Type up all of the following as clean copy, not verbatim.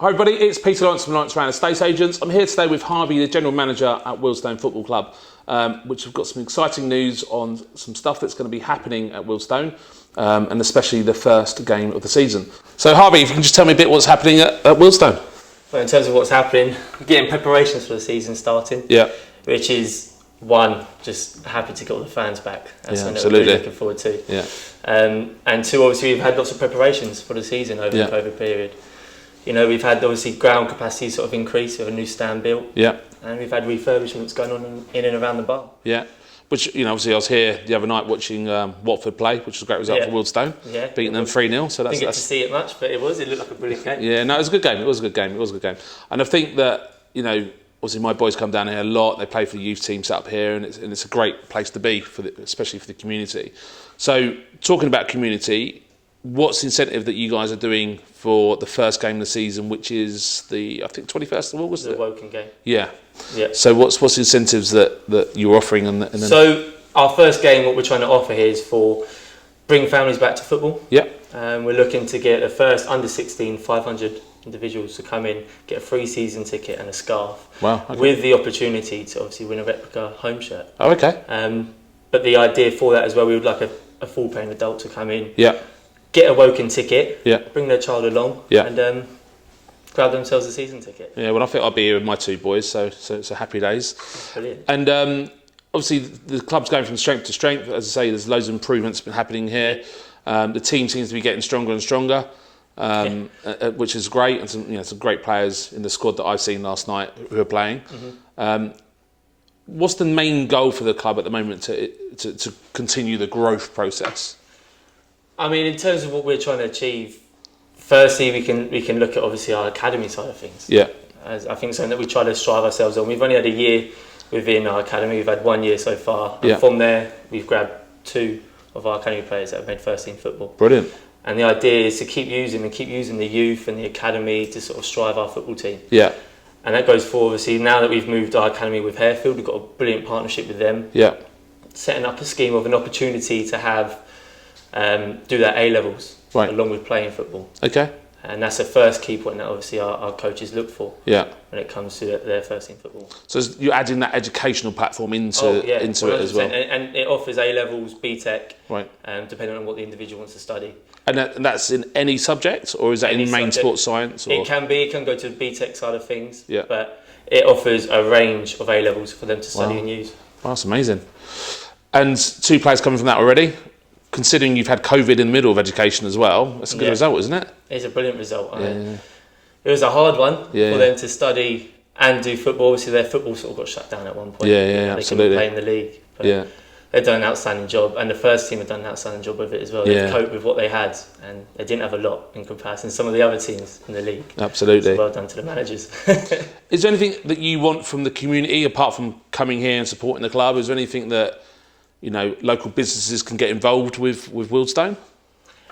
Hi everybody, it's Peter Lawrence from Lawrence Rand Estate Agents. I'm here today with Harvey, the General Manager at Wealdstone Football Club, which have got some exciting news on some stuff that's going to be happening at Wealdstone, and especially the first game of the season. So Harvey, if you can just tell me a bit what's happening at Wealdstone. Well, in terms of what's happening, we're getting preparations for the season starting. Yeah. Which is, one, just happy to get all the fans back. That's something that we're really looking forward to. Yeah. And two, obviously we've had lots of preparations for the season over the COVID period. You know, we've had obviously ground capacity sort of increase with a new stand built. Yeah. And we've had refurbishments going on in and around the bar. Yeah. Which, you know, obviously I was here the other night watching Watford play, which was a great result for Wealdstone. Yeah. Beating them 3-0. So that's, didn't get to see it much, but it looked like a brilliant game. Yeah, no, it was a good game. It was a good game. And I think that, you know, obviously my boys come down here a lot. They play for the youth team set up here, and it's a great place to be, especially for the community. So talking about community, what's the incentive that you guys are doing for the first game of the season, which is the, I think, 21st of August? The Woking game. Yeah. Yeah. So what's the incentives that you're offering? And then... So our first game, what we're trying to offer here is for bring families back to football. Yeah. We're looking to get the first under 16 500 individuals to come in, get a free season ticket and a scarf. Wow. Okay. With the opportunity to obviously win a replica home shirt. Oh, okay. But the idea for that as well, we would like a full paying adult to come in. Yeah. Get a Woking ticket. Yeah. Bring their child along. Yeah. And grab themselves a season ticket. Yeah. Well, I think I'll be here with my two boys, so it's a happy days. Brilliant. And obviously the club's going from strength to strength. As I say, there's loads of improvements been happening here. The team seems to be getting stronger and stronger, which is great. And some great players in the squad that I've seen last night who are playing. Mm-hmm. What's the main goal for the club at the moment to continue the growth process? I mean, in terms of what we're trying to achieve, firstly, we can look at obviously our academy side of things. Yeah. As I think something that we try to strive ourselves on. We've only had a year within our academy. We've had 1 year so far. And from there, we've grabbed 2 of our academy players that have made first team football. Brilliant. And the idea is to keep using the youth and the academy to sort of strive our football team. Yeah. And that goes for obviously now that we've moved our academy with Harefield, we've got a brilliant partnership with them. Yeah. Setting up a scheme of an opportunity to have do their A levels along with playing football. Okay. And that's the first key point that obviously our coaches look for. Yeah. When it comes to their first team football. So you're adding that educational platform into it as well. And it offers A levels, BTEC, depending on what the individual wants to study. And that's in any subject, or is that in main sports science? Or? It can go to the BTEC side of things. Yeah. But it offers a range of A levels for them to study and use. Wow, that's amazing. And 2 players coming from that already. Considering you've had COVID in the middle of education as well, that's a good result, isn't it? It's a brilliant result. It was a hard one for them to study and do football. Obviously, their football sort of got shut down at one point. Yeah, absolutely. They couldn't play in the league. But they've done an outstanding job, and the first team have done an outstanding job with it as well. They've coped with what they had, and they didn't have a lot in comparison to some of the other teams in the league. Absolutely. So well done to the managers. Is there anything that you want from the community, apart from coming here and supporting the club? Is there anything that local businesses can get involved with Wealdstone?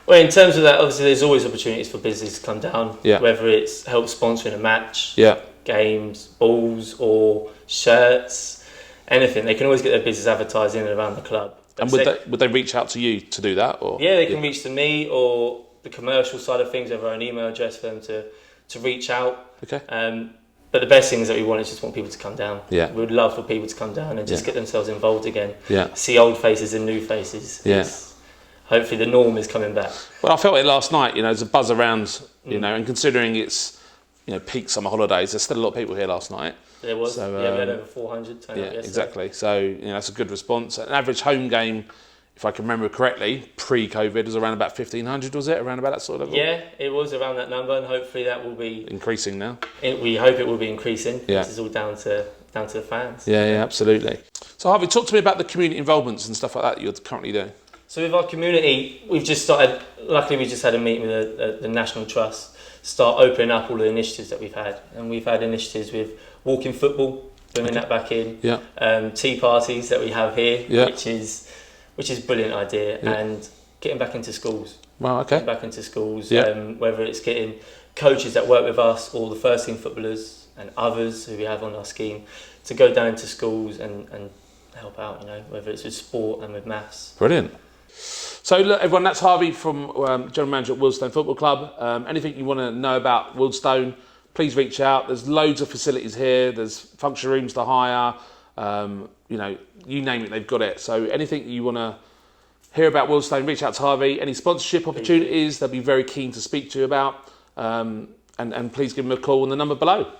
Well, in terms of that, obviously there's always opportunities for businesses to come down, whether it's help sponsoring a match, games, balls or shirts, anything. They can always get their business advertised in and around the club. And would they reach out to you to do that? Or? Yeah, they can reach to me or the commercial side of things, over an email address for them to reach out. Okay. But the best thing is that we just want people to come down. Yeah. We would love for people to come down and just get themselves involved again. Yeah. See old faces and new faces. Yeah. Hopefully the norm is coming back. Well, I felt it last night, there's a buzz around, and considering it's, peak summer holidays, there's still a lot of people here last night. There was, we had over 400 turn up yesterday. Exactly. So, that's a good response. An average home game, if I can remember correctly, pre-COVID was around about 1,500, was it? Around about that sort of level? Yeah, it was around that number, and hopefully that will be... increasing now. We hope it will be increasing. Yeah. This is all down to the fans. Yeah, absolutely. So Harvey, talk to me about the community involvements and stuff like that you're currently doing. So with our community, we've just started, luckily we just had a meeting with the National Trust, start opening up all the initiatives that we've had. And we've had initiatives with walking football, bringing that back in. Yeah. Tea parties that we have here, which is a brilliant idea, and getting back into schools. Wow, okay. Getting back into schools, whether it's getting coaches that work with us or the first team footballers and others who we have on our scheme to go down into schools and help out, whether it's with sport and with maths. Brilliant. So look, everyone, that's Harvey from General Manager at Wealdstone Football Club. Anything you want to know about Wealdstone, please reach out. There's loads of facilities here. There's function rooms to hire. You know, you name it, they've got it. So anything you want to hear about Wealdstone, reach out to Harvey. Any sponsorship opportunities, they'll be very keen to speak to you about. And please give them a call on the number below.